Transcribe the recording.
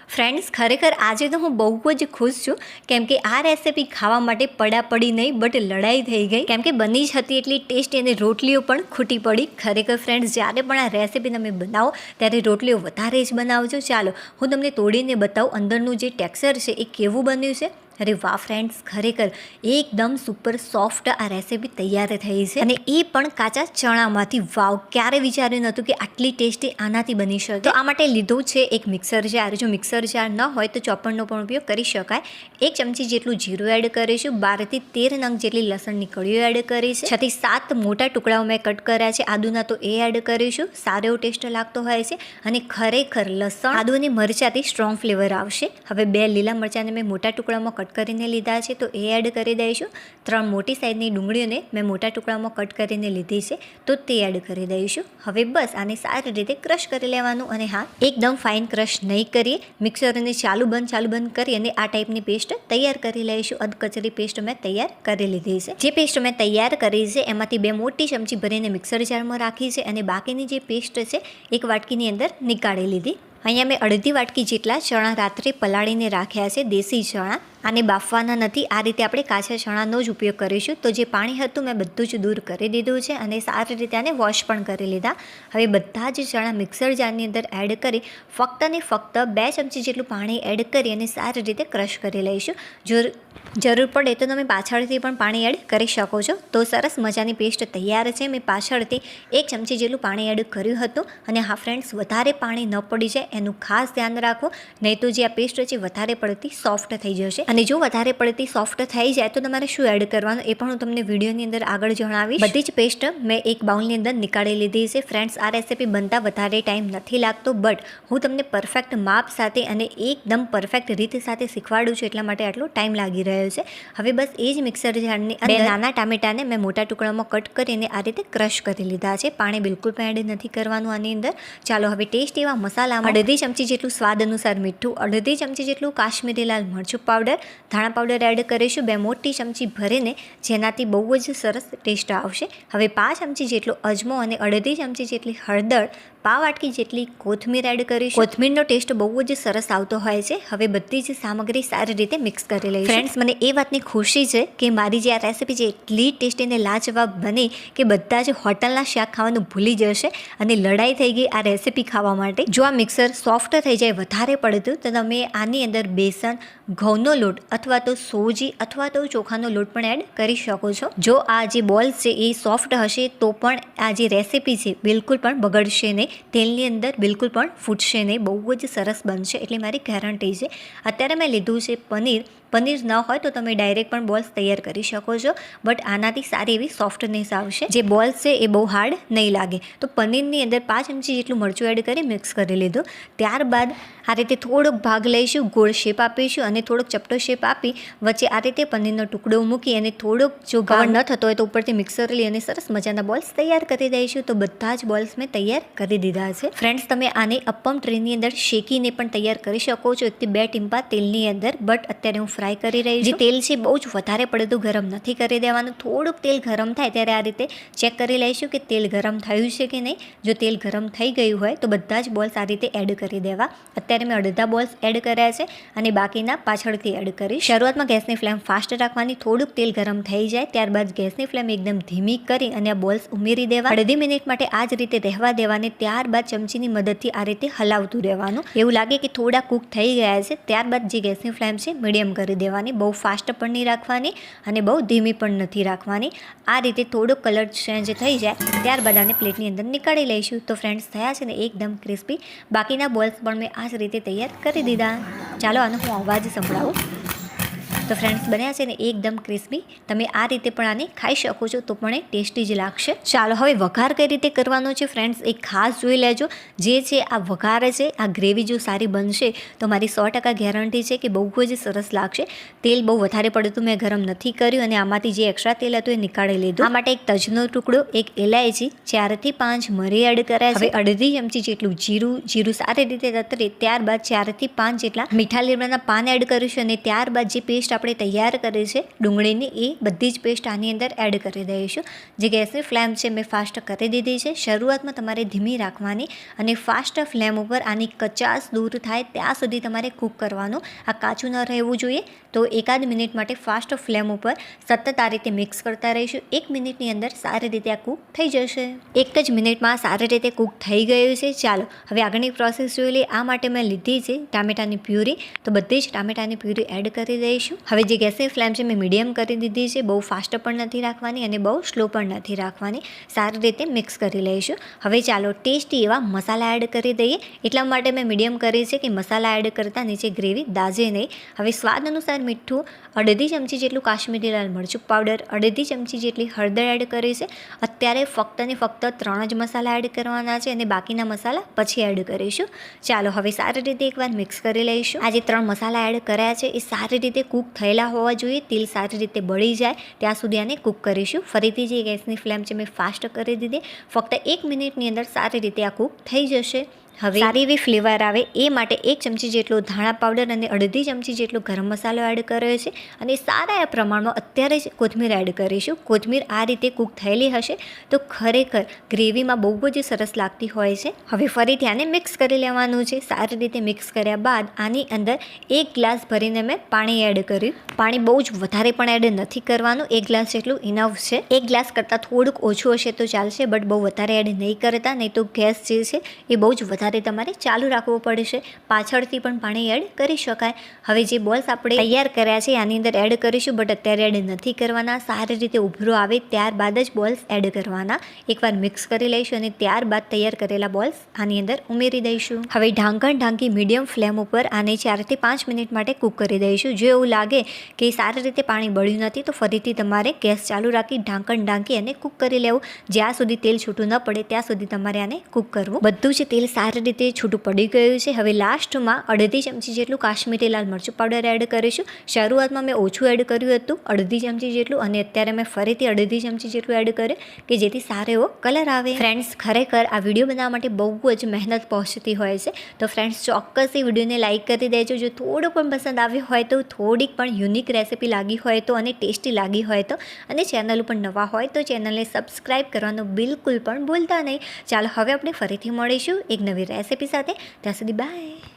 Friends, ખરેખર આજે તો હું બહુ જ ખુશ છું કેમ કે આ રેસીપી ખાવા માટે પડાપડી નહીં બટ લડાઈ થઈ ગઈ કેમ કે બની જ હતી એટલી ટેસ્ટી અને રોટલીઓ પણ ખૂટી પડી. ખરેખર ફ્રેન્ડ્સ, જ્યારે પણ આ રેસીપી તમે બનાવો ત્યારે રોટલીઓ વધારે જ બનાવજો. ચાલો હું તમને તોડીને બતાવું અંદરનું જે ટેક્સચર છે એ કેવું બન્યું છે. અરે વાહ ફ્રેન્ડ્સ, ખરેખર એકદમ સુપર સોફ્ટ આ રેસીપી તૈયાર થઈ છે અને એ પણ કાચા ચણામાંથી. વાવ, ક્યારે વિચાર્યું નહોતું કે આટલી ટેસ્ટી આનાથી બની શકે. તો આ માટે લીધું છે એક મિક્સર જાર. જો મિક્સર જાર ન હોય તો ચોપરનો પણ ઉપયોગ કરી શકાય. 1 ચમચી જેટલું જીરું એડ કરીશું. 12 થી 13 નંગ જેટલી લસણની કળીઓ એડ કરી છે. 6 થી 7 મોટા ટુકડાઓ મેં કટ કર્યા છે આદુના, તો એ એડ કરીશું. સારો એવો ટેસ્ટ લાગતો હોય છે અને ખરેખર લસણ, આદુ અને મરચાંથી સ્ટ્રોંગ ફ્લેવર આવશે. હવે 2 લીલા મરચાંને મેં મોટા ટુકડામાં કટ કરીને લીધા છે, તો એ એડ કરી દઈશું. 3 મોટી સાઈઝની ડુંગળીઓને મેં મોટા ટુકડામાં કટ કરીને લીધી છે, તો તે એડ કરી દઈશું. હવે બસ આને સારી રીતે ક્રશ કરી લેવાનું. અને હા, એકદમ ફાઇન ક્રશ નહીં કરીએ, મિક્સરને ચાલુ બંધ કરી અને આ ટાઈપની પેસ્ટ તૈયાર કરી લઈશું. અધકચરી પેસ્ટ મેં તૈયાર કરી લીધી છે. જે પેસ્ટ મેં તૈયાર કરી છે એમાંથી 2 મોટી ચમચી ભરીને મિક્સર જારમાં રાખી છે અને બાકીની જે પેસ્ટ છે 1 વાટકીની અંદર નીકાળી લીધી. અહીંયા મેં અડધી વાટકી જેટલા ચણા રાત્રે પલાળીને રાખ્યા છે, દેશી ચણા. આને બાફવાના નથી, આ રીતે આપણે કાચા ચણાનો જ ઉપયોગ કરીશું. તો જે પાણી હતું મેં બધું જ દૂર કરી દીધું છે અને સારી રીતે આને વોશ પણ કરી લીધા. હવે બધા જ ચણા મિક્સર જારની અંદર એડ કરી ફક્ત 2 ચમચી જેટલું પાણી એડ કરી અને સારી રીતે ક્રશ કરી લઈશું. જો જરૂર પડે તો તમે પાછળથી પણ પાણી એડ કરી શકો છો. તો સરસ મજાની પેસ્ટ તૈયાર છે. મેં પાછળથી 1 ચમચી જેટલું પાણી એડ કર્યું હતું. અને હા ફ્રેન્ડ્સ, વધારે પાણી ન પડી જાય એનું ખાસ ધ્યાન રાખો, નહીં તો જે આ પેસ્ટ છે વધારે પડતી સોફ્ટ થઈ જશે. અને જો વધારે પડતી સોફ્ટ થઈ જાય તો તમારે શું એડ કરવાનું એ પણ હું તમને વિડીયોની અંદર આગળ જણાવીશ. બધી જ પેસ્ટ મેં એક બાઉલની અંદર નીકાળી લીધી છે. ફ્રેન્ડ્સ, આ રેસીપી બનતા વધારે ટાઈમ નથી લાગતો, બટ હું તમને પરફેક્ટ માપ સાથે અને એકદમ પરફેક્ટ રીત સાથે શીખવાડું છું, એટલા માટે આટલો ટાઈમ લાગી રહ્યો છે. હવે બસ એ જ મિક્સર જારની અંદર 2 નાના ટામેટાને મેં મોટા ટુકડામાં કટ કરીને આ રીતે ક્રશ કરી લીધા છે. પાણી બિલકુલ પણ એડ નથી કરવાનું આની અંદર. ચાલો હવે ટેસ્ટ એવા મસાલામાં 1/2 ચમચી જેટલું સ્વાદ અનુસાર મીઠું, 1/2 ચમચી જેટલું કાશ્મીરી લાલ મરચું પાવડર, ધાણા પાવડર એડ કરીશું 2 મોટી ચમચી ભરીને, જેનાથી બહુ જ સરસ ટેસ્ટ આવશે. હવે 5 ચમચી જેટલો અજમો અને 1/2 ચમચી જેટલી હળદર, 1/2 વાટકી જેટલી કોથમીર એડ કરીશું. કોથમીરનો ટેસ્ટ બહુ જ સરસ આવતો હોય છે. હવે બધી જ સામગ્રી સારી રીતે મિક્સ કરી લઈશું. ફ્રેન્ડ્સ, મને એ વાતની ખુશી છે કે મારી જે આ રેસીપી છે એટલી ટેસ્ટી અને લાજવાબ બની કે બધા જ હોટલના શાક ખાવાનું ભૂલી જશે અને લડાઈ થઈ ગઈ આ રેસીપી ખાવા માટે. જો આ મિક્સર સોફ્ટ થઈ જાય વધારે પડતું તો તમે આની અંદર બેસન, ઘઉંનો લોટ અથવા તો સોજી અથવા તો ચોખાનો લોટ પણ એડ કરી શકો છો. જો આ જે બોલ્સ છે એ સોફ્ટ હશે તો પણ આ જે રેસીપી છે બિલકુલ પણ બગડશે નહીં, તેલની અંદર બિલકુલ પણ ફૂટશે નહીં, બહુ જ સરસ બનશે, એટલે મારી ગેરંટી છે. અત્યારે મેં લીધું છે પનીર ન હોય તો તમે ડાયરેક્ટ પણ બોલ્સ તૈયાર કરી શકો છો, બટ આનાથી સારી એવી સોફ્ટનેસ આવશે. જે બોલ્સ છે એ બહુ હાર્ડ નહીં લાગે. તો પનીરની અંદર 5 ચમચી જેટલું મરચું એડ કરી મિક્સ કરી લીધું. ત્યારબાદ આ રીતે થોડોક ભાગ લઈશું, ગોળ શેપ આપીશું અને થોડોક ચપટો શેપ આપી વચ્ચે આ રીતે પનીરનો ટુકડો મૂકી અને થોડોક જો કવર ન થતો હોય તો ઉપરથી મિક્સર લઈ અને સરસ મજાના બોલ્સ તૈયાર કરી દઈશું. તો બધા જ બોલ્સ મેં તૈયાર કરી દીધા છે. ફ્રેન્ડ્સ, તમે આને અપ્પમ ટ્રેની અંદર શેકીને પણ તૈયાર કરી શકો છો 1 થી 2 ટીમ્પા તેલની અંદર, બટ અત્યારે હું ફ્રાય કરી રહી છું. જે તેલ છે બહુ જ વધારે પડતું ગરમ નથી કરી દેવાનું. થોડુંક તેલ ગરમ થાય ત્યારે આ રીતે ચેક કરી લઈશું કે તેલ ગરમ થયું છે કે નહીં. જો તેલ ગરમ થઈ ગયું હોય તો બધા જ બોલ્સ આ રીતે એડ કરી દેવા. અત્યારે મેં અડધા બોલ્સ એડ કર્યા છે અને બાકીના પાછળથી એડ કરીશ. શરૂઆતમાં ગેસની ફ્લેમ ફાસ્ટ રાખવાની. થોડુંક તેલ ગરમ થઈ જાય ત્યારબાદ ગેસની ફ્લેમ એકદમ ધીમી કરી અને આ બોલ્સ ઉમેરી દેવા. 1/2 મિનિટ માટે આ જ રીતે રહેવા દેવાની. ત્યારબાદ ચમચીની મદદથી આ રીતે હલાવતું રહેવાનું. એવું લાગે કે થોડા કૂક થઈ ગયા છે ત્યારબાદ જે ગેસની ફ્લેમ છે મીડિયમ કરી દેવાની. બહુ ફાસ્ટ પણ નહીં રાખવાની અને બહુ ધીમી પણ નથી રાખવાની. આ રીતે થોડો કલર ચેન્જ થઈ જાય ત્યારબાદ આને પ્લેટની અંદર નીકાળી લઈશું. તો ફ્રેન્ડ્સ, થયા છે ને એકદમ ક્રિસ્પી. બાકીના બોલ્સ પણ મેં આ જ રીતે તૈયાર કરી દીધા. ચાલો આનો હું અવાજ સંભળાવું. તો ફ્રેન્ડ્સ, બન્યા છે ને એકદમ ક્રિસ્પી. તમે આ રીતે પણ આને ખાઈ શકો છો તો પણ એ ટેસ્ટી જ લાગશે. ચાલો હવે વઘાર કઈ રીતે કરવાનો છે ફ્રેન્ડ્સ એ ખાસ જોઈ લેજો. જે છે આ વઘાર છે, આ ગ્રેવી જો સારી બનશે તો મારી 100% ગેરંટી છે કે બહુ જ સરસ લાગશે. તેલ બહુ વધારે પડતું મેં ગરમ નથી કર્યું અને આમાંથી જે એક્સ્ટ્રા તેલ હતું એ નીકાળી લીધું. આ માટે 1 તજનો ટુકડો, 1 ઇલાયચી, 4 થી 5 મરી એડ કર્યા છે. હવે 1/2 ચમચી જેટલું જીરું સારી રીતે તતરે ત્યારબાદ 4 થી 5 જેટલા મીઠા લીમડાના પાન એડ કરીશું અને ત્યારબાદ જે પેસ્ટ પેસ્ટ આપણે તૈયાર કરી છે ડુંગળીની, એ બધી જ પેસ્ટ આની અંદર એડ કરી દઈશું. જે ગેસની ફ્લેમ છે મેં ફાસ્ટ કરી દીધી છે. શરૂઆતમાં તમારે ધીમી રાખવાની અને ફાસ્ટ ફ્લેમ ઉપર આની કચાશ દૂર થાય ત્યાં સુધી તમારે કૂક કરવાનું. આ કાચું ન રહેવું જોઈએ. તો એકાદ મિનિટ માટે ફાસ્ટ ફ્લેમ ઉપર સતત આ રીતે મિક્સ કરતા રહીશું. 1 મિનિટની અંદર સારી રીતે આ કૂક થઈ જશે. 1 જ મિનિટમાં સારી રીતે કૂક થઈ ગયું છે. ચાલો હવે આગળની પ્રોસેસ જોઈ લઈએ. આ માટે મેં લીધી છે ટામેટાની પ્યુરી. તો બધી જ ટામેટાની પ્યુરી એડ કરી દઈશું. હવે જે ગેસની ફ્લેમ છે મેં મીડિયમ કરી દીધી છે. બહુ ફાસ્ટ પણ નથી રાખવાની અને બહુ સ્લો પણ નથી રાખવાની. સારી રીતે મિક્સ કરી લઈશું. હવે ચાલો ટેસ્ટી એવા મસાલા એડ કરી દઈએ. એટલા માટે મેં મીડિયમ કરી છે કે મસાલા એડ કરતાં નીચે ગ્રેવી દાજે નહીં. હવે સ્વાદ અનુસાર મીઠું, અડધી ચમચી જેટલું કાશ્મીરી લાલ મરચું પાવડર, અડધી ચમચી જેટલી હળદર એડ કરી છે. અત્યારે ફક્ત ને ફક્ત 3 જ મસાલા એડ કરવાના છે અને બાકીના મસાલા પછી એડ કરીશું. ચાલો હવે સારી રીતે એકવાર મિક્સ કરી લઈશું. આ જે 3 મસાલા એડ કર્યા છે એ સારી રીતે કૂક થયેલા હોવા જોઈએ. તેલ સારી રીતે બળી જાય ત્યાં સુધી આને કૂક કરીશું. ફરીથી જે ગેસની ફ્લેમ છે મેં ફાસ્ટ કરી દીધી. ફક્ત 1 મિનિટની અંદર સારી રીતે આ કૂક થઈ જશે. હવે સારી એવી ફ્લેવર આવે એ માટે 1 ચમચી જેટલો ધાણા પાવડર અને અડધી ચમચી જેટલો ગરમ મસાલો એડ કર્યો છે અને સારા એ પ્રમાણમાં અત્યારે જ કોથમીર એડ કરીશું. કોથમીર આ રીતે કૂક થયેલી હશે તો ખરેખર ગ્રેવીમાં બહુ જ સરસ લાગતી હોય છે. હવે ફરીથી આને મિક્સ કરી લેવાનું છે. સારી રીતે મિક્સ કર્યા બાદ આની અંદર 1 ગ્લાસ ભરીને મેં પાણી એડ કર્યું. પાણી બહુ જ વધારે પણ એડ નથી કરવાનું. 1 ગ્લાસ જેટલું ઇનફ છે. 1 ગ્લાસ કરતાં થોડુંક ઓછું હશે તો ચાલશે, બટ બહુ વધારે એડ નહીં કરતા, નહીં તો ગેસ જે છે એ બહુ જ વધારે તમારે ચાલુ રાખવું પડશે. પાછળથી પણ પાણી એડ કરી શકાય. હવે જે બોલ્સ આપણે તૈયાર કર્યા છે આની અંદર એડ કરીશું, બટ અત્યારે એડ નથી કરવાના. સારી રીતે ઉભરો આવે ત્યારબાદ જ બોલ્સ એડ કરવાના. એકવાર મિક્સ કરી લઈશું અને ત્યારબાદ તૈયાર કરેલા બોલ્સ આની અંદર ઉમેરી દઈશું. હવે ઢાંકણ ઢાંકી મીડિયમ ફ્લેમ ઉપર આને 4 થી 5 મિનિટ માટે કૂક કરી દઈશું. જો એવું લાગે કે સારી રીતે પાણી બળ્યું નથી તો ફરીથી તમારે ગેસ ચાલુ રાખી ઢાંકણ ઢાંકી અને કૂક કરી લેવું. જ્યાં સુધી તેલ છૂટું ન પડે ત્યાં સુધી તમારે આને કૂક કરવું. બધું જ તેલ સારી રીતે છૂટું પડી ગયું છે. હવે લાસ્ટમાં અડધી ચમચી જેટલું કાશ્મીરી લાલ મરચું પાવડર એડ કરીશું. શરૂઆતમાં મેં ઓછું એડ કર્યું હતું, અડધી ચમચી જેટલું, અને અત્યારે મેં ફરીથી અડધી ચમચી જેટલું એડ કર્યું કે જેથી સારો એવો કલર આવે. ફ્રેન્ડ્સ, ખરેખર આ વિડીયો બનાવવા માટે બહુ જ મહેનત પહોંચતી હોય છે. તો ફ્રેન્ડ્સ, ચોક્કસ એ વિડીયોને લાઇક કરી દેજો. જો થોડું પણ પસંદ આવ્યું હોય તો, થોડીક પણ યુનિક રેસીપી લાગી હોય તો અને ટેસ્ટી લાગી હોય તો, અને ચેનલ ઉપર નવા હોય તો ચેનલને સબસ્ક્રાઈબ કરવાનું બિલકુલ પણ ભૂલતા નહીં. ચાલો હવે આપણે ફરીથી મળીશું એક નવી રેસીપી સાથે. ત્યાં સુધી બાય.